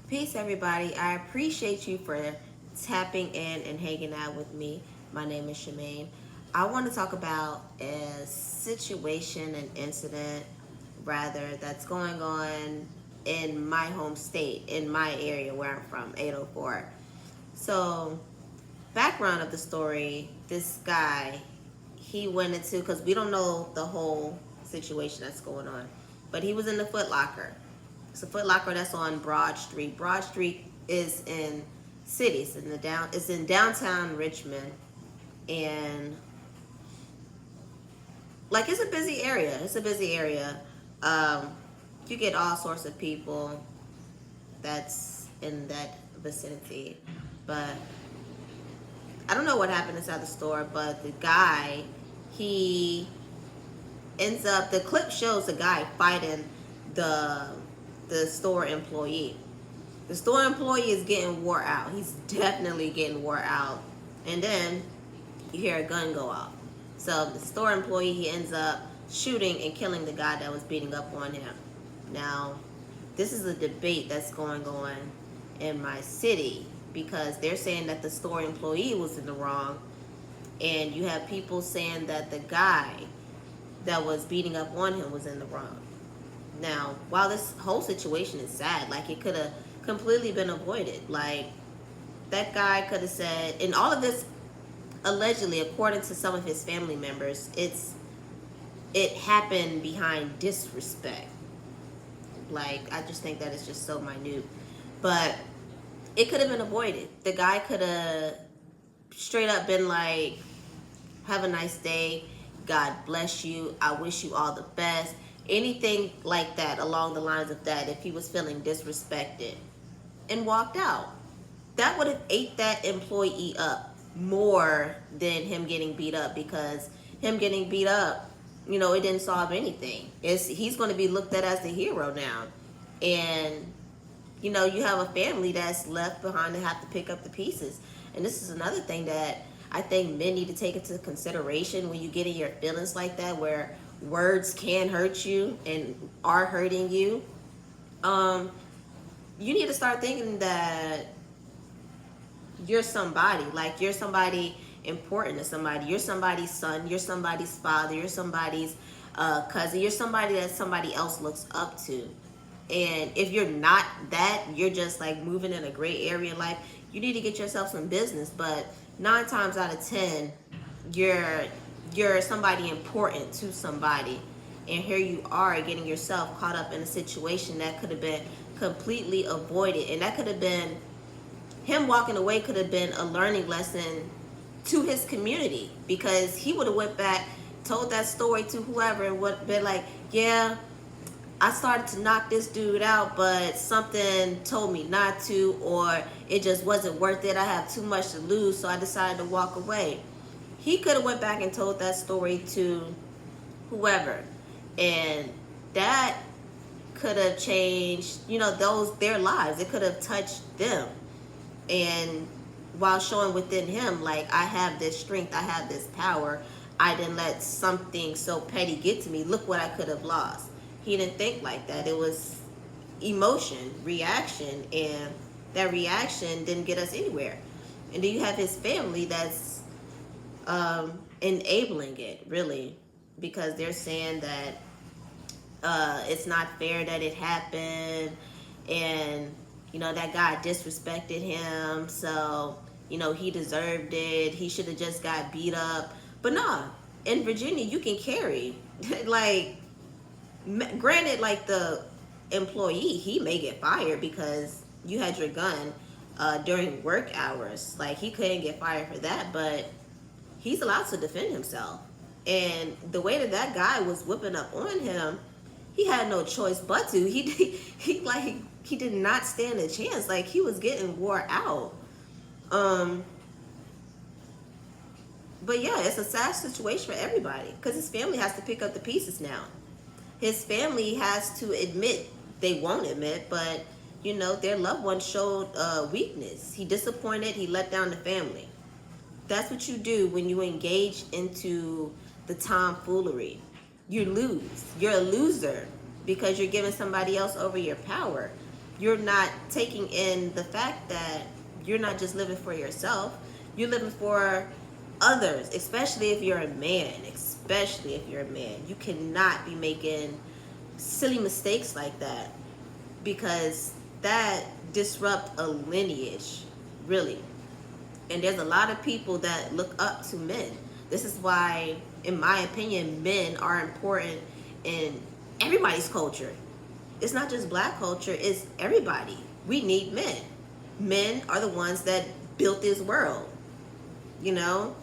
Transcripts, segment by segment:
Peace, everybody. I appreciate you for tapping in and hanging out with me. My name is Shemaine. I want to talk about a situation, an incident, rather, that's going on in my home state, in my area where I'm from, 804. So, background of the story, this guy, he went into, because we don't know the whole situation that's going on, but he was in the Foot Locker. It's a Foot Locker that's on Broad Street. Broad Street is in cities, it's in downtown Richmond, and like it's a busy area. It's a busy area. Um, you get all sorts of people that's in that vicinity, but I don't know what happened inside the store. But the guy, he ends up. The clip shows the guy fighting the the store employee. The store employee is getting wore out. He's definitely getting wore out. And then you hear a gun go off. So the store employee, he ends up shooting and killing the guy that was beating up on him. Now, this is a debate that's going on in my city because they're saying that the store employee was in the wrong, and you have people saying that the guy that was beating up on him was in the wrong. Now, while this whole situation is sad, like it could have completely been avoided. Like that guy could have said, and all of this allegedly, according to some of his family members, it happened behind disrespect. Like I just think that is just so minute, but it could have been avoided. The guy could have straight up been like, "Have a nice day. God bless you. I wish you all the best." Anything like that, along the lines of that, if he was feeling disrespected, and walked out. That would have ate that employee up more than him getting beat up, because him getting beat up, it didn't solve anything. He's going to be looked at as the hero now. And, you have a family that's left behind to have to pick up the pieces. And this is another thing that I think men need to take into consideration when you get in your feelings like that, where words can hurt you and are hurting you. You need to start thinking that you're somebody. Like you're somebody important to somebody. You're somebody's son. You're somebody's father. You're somebody's cousin. You're somebody that somebody else looks up to. And if you're not that, you're just like moving in a gray area in life, you need to get yourself some business. But 9 times out of 10, you're somebody important to somebody, and here you are getting yourself caught up in a situation that could have been completely avoided. And that could have been him walking away, could have been a learning lesson to his community, because he would have went back, told that story to whoever, and would been like, "Yeah, I started to knock this dude out, but something told me not to, or it just wasn't worth it. I have too much to lose, so I decided to walk away." He could have went back and told that story to whoever, and that could have changed, their lives. It could have touched them, and while showing within him, like, I have this strength, I have this power. I didn't let something so petty get to me. Look what I could have lost. He didn't think like that. It was emotion, reaction, and that reaction didn't get us anywhere. And then you have his family that's enabling it, really, because they're saying that it's not fair that it happened, and that guy disrespected him, so he deserved it. He should have just got beat up. But nah, in Virginia you can carry like, granted, like the employee, he may get fired because you had your gun during work hours. Like, he couldn't get fired for that, but he's allowed to defend himself. And the way that guy was whipping up on him, he had no choice but to. He did not stand a chance. Like, he was getting wore out. But yeah, it's a sad situation for everybody, because his family has to pick up the pieces now. His family has to admit, they won't admit, but their loved one showed weakness. He disappointed, he let down the family. That's what you do when you engage into the tomfoolery. You lose. You're a loser because you're giving somebody else over your power. you're not taking in the fact that you're not just living for yourself, you're living for others, especially if you're a man. Especially if you're a man, you cannot be making silly mistakes like that, because that disrupt a lineage, really. And there's a lot of people that look up to men. This is why, in my opinion, men are important in everybody's culture. It's not just black culture, it's everybody. We need men. Men are the ones that built this world, you know?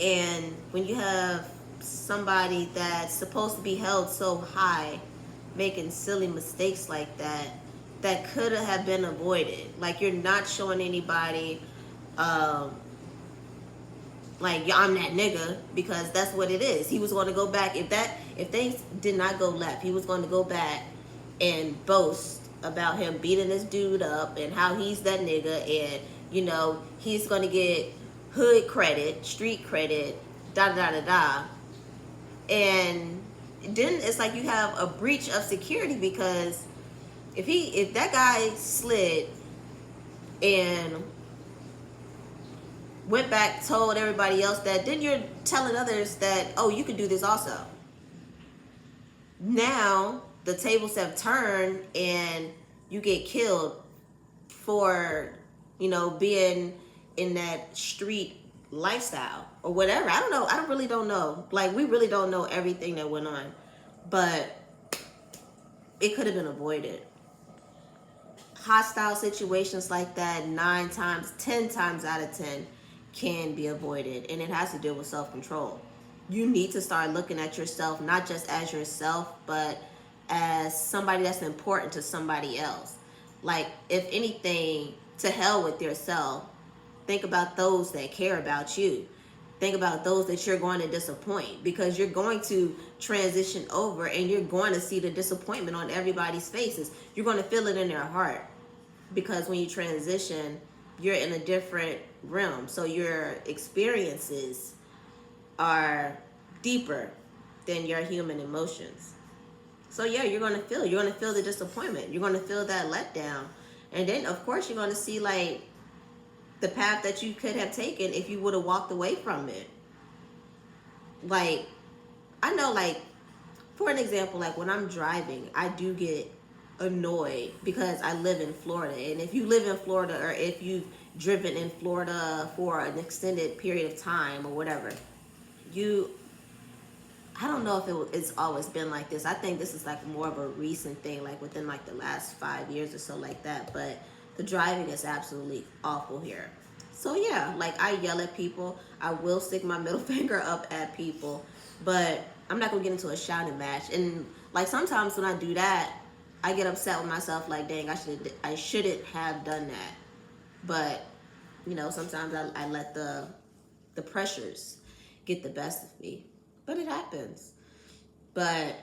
And when you have somebody that's supposed to be held so high making silly mistakes like that, that could have been avoided. Like, you're not showing anybody um like, I'm that nigga, because that's what it is. He was going to go back, if things did not go left, he was going to go back and boast about him beating this dude up and how he's that nigga, and he's going to get hood credit, street credit, da da da da. And then it's like you have a breach of security, because if that guy slid and went back, told everybody else that, then you're telling others that, oh, you can do this also. Now the tables have turned and you get killed for, being in that street lifestyle or whatever. I don't know. I really don't know. Like, we really don't know everything that went on, but it could have been avoided. Hostile situations like that, 10 times out of 10 can be avoided, and it has to deal with self-control. You need to start looking at yourself not just as yourself, but as somebody that's important to somebody else. Like, if anything, to hell with yourself. Think about those that care about you. Think about those that you're going to disappoint, because you're going to transition over and you're going to see the disappointment on everybody's faces. You're going to feel it in their heart, because when you transition, you're in a different realm. So your experiences are deeper than your human emotions. So yeah, you're going to feel the disappointment. You're going to feel that letdown. And then, of course, you're going to see, like, the path that you could have taken if you would have walked away from it. Like, I know, like, for an example, like, when I'm driving, I do get annoyed because I live in Florida. And if you live in Florida, or if you've driven in Florida for an extended period of time or whatever, I don't know if it's always been like this. I think this is like more of a recent thing, like within like the last 5 years or so, like that. But the driving is absolutely awful here. So yeah, like, I yell at people. I will stick my middle finger up at people, but I'm not gonna get into a shouting match. And like, sometimes when I do that, I get upset with myself, like, dang, I shouldn't have done that. But sometimes I let the pressures get the best of me. But it happens. But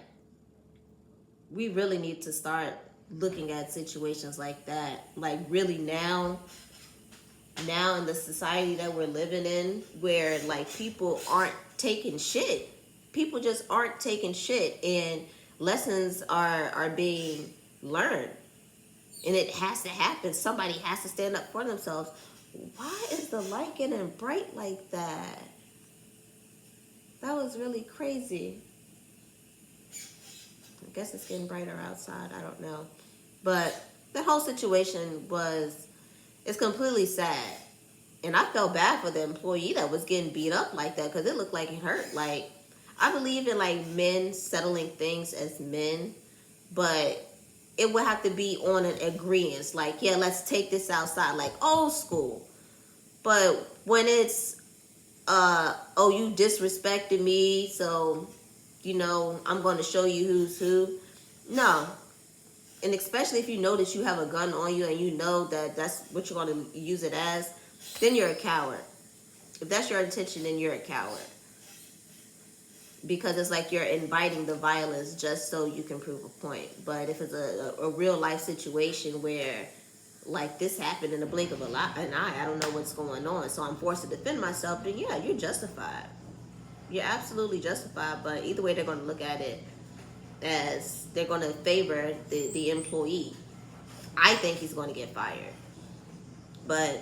we really need to start looking at situations like that. Like, really now in the society that we're living in, where, like, people aren't taking shit. People just aren't taking shit, and lessons are being learned. And it has to happen. Somebody has to stand up for themselves. Why is the light getting bright like that? That was really crazy. I guess it's getting brighter outside. I don't know. But the whole situation it's completely sad. And I felt bad for the employee that was getting beat up like that, because it looked like it hurt. Like, I believe in, like, men settling things as men, but it would have to be on an agreement. Like, yeah, let's take this outside, like old school. But when it's, oh, you disrespected me, so, I'm going to show you who's who. No. And especially if you know that you have a gun on you and you know that that's what you're going to use it as, then you're a coward. If that's your intention, then you're a coward. Because it's like you're inviting the violence just so you can prove a point. But if it's a real life situation where, like, this happened in the blink of an eye, I don't know what's going on, so I'm forced to defend myself, then yeah, you're justified. You're absolutely justified. But either way, they're going to look at it as they're going to favor the employee. I think he's going to get fired. But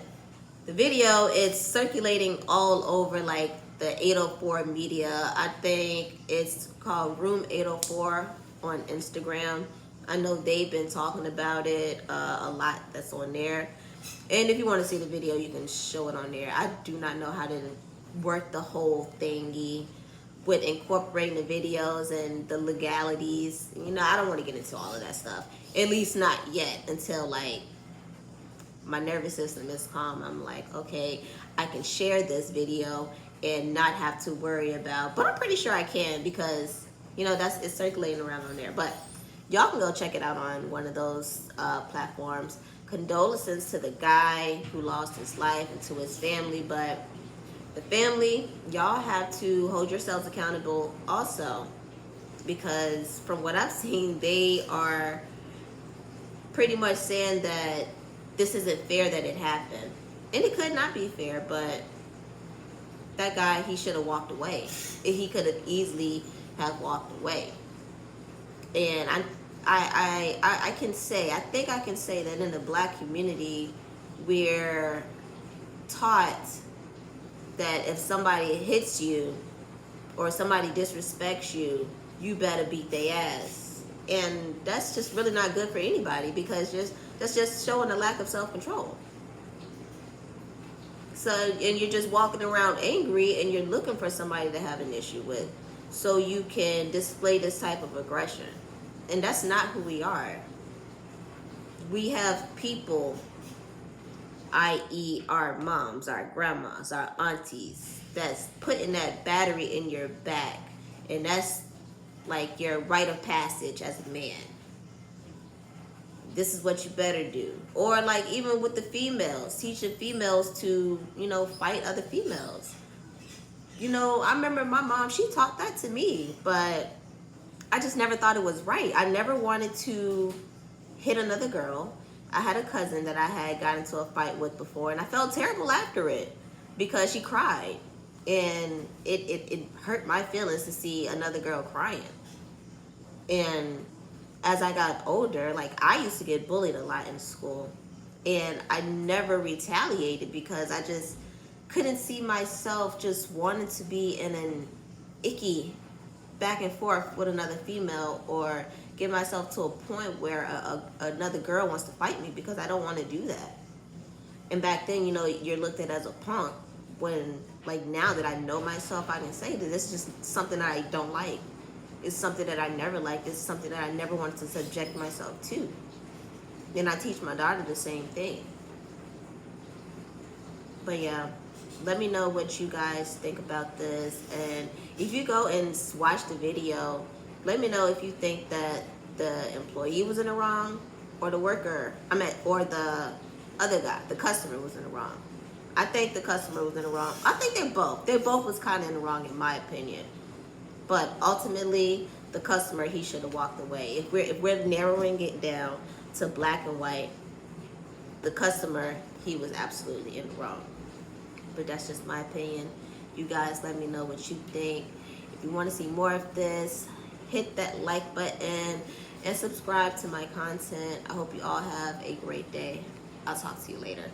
the video, it's circulating all over like the 804 media. I think it's called Room 804 on Instagram. I know they've been talking about it a lot. That's on there. And if you want to see the video, you can show it on there. I do not know how to work the whole thingy with incorporating the videos and the legalities. You know, I don't want to get into all of that stuff. At least not yet, until like my nervous system is calm. I'm like, okay, I can share this video and not have to worry about, but I'm pretty sure I can, because you know it's circulating around on there. But y'all can go check it out on one of those platforms. Condolences to the guy who lost his life and to his family, but the family, y'all have to hold yourselves accountable also, because from what I've seen, they are pretty much saying that this isn't fair that it happened. And it could not be fair, but that guy, he should have walked away. He could have easily have walked away. And I can say, I think I can say that in the black community, we're taught that if somebody hits you or somebody disrespects you, you better beat their ass. And that's just really not good for anybody, because that's just showing a lack of self-control. So, and you're just walking around angry, and you're looking for somebody to have an issue with, so you can display this type of aggression. And that's not who we are. We have people, i.e. our moms, our grandmas, our aunties, that's putting that battery in your back. And that's like your rite of passage as a man. This is what you better do. Or like even with the females, teaching females to, you know, fight other females. You know, I remember my mom, she taught that to me, but I just never thought it was right. I never wanted to hit another girl. I had a cousin that I had got into a fight with before, and I felt terrible after it because she cried. And it hurt my feelings to see another girl crying. And as I got older, like I used to get bullied a lot in school, and I never retaliated because I just couldn't see myself just wanting to be in an icky back and forth with another female, or get myself to a point where another girl wants to fight me, because I don't want to do that. And back then, you know, you're looked at as a punk, when like now that I know myself, I can say that this is just something that I don't like. It's something that I never liked. It's something that I never wanted to subject myself to. And I teach my daughter the same thing. But yeah, let me know what you guys think about this. And if you go and watch the video, let me know if you think that the employee was in the wrong, or the worker, or the other guy, the customer, was in the wrong. I think the customer was in the wrong. I think they're both. They both was kind of in the wrong, in my opinion. But ultimately, the customer, he should have walked away. If we're narrowing it down to black and white, the customer, he was absolutely in the wrong. But that's just my opinion. You guys, let me know what you think. If you want to see more of this, hit that like button and subscribe to my content. I hope you all have a great day. I'll talk to you later.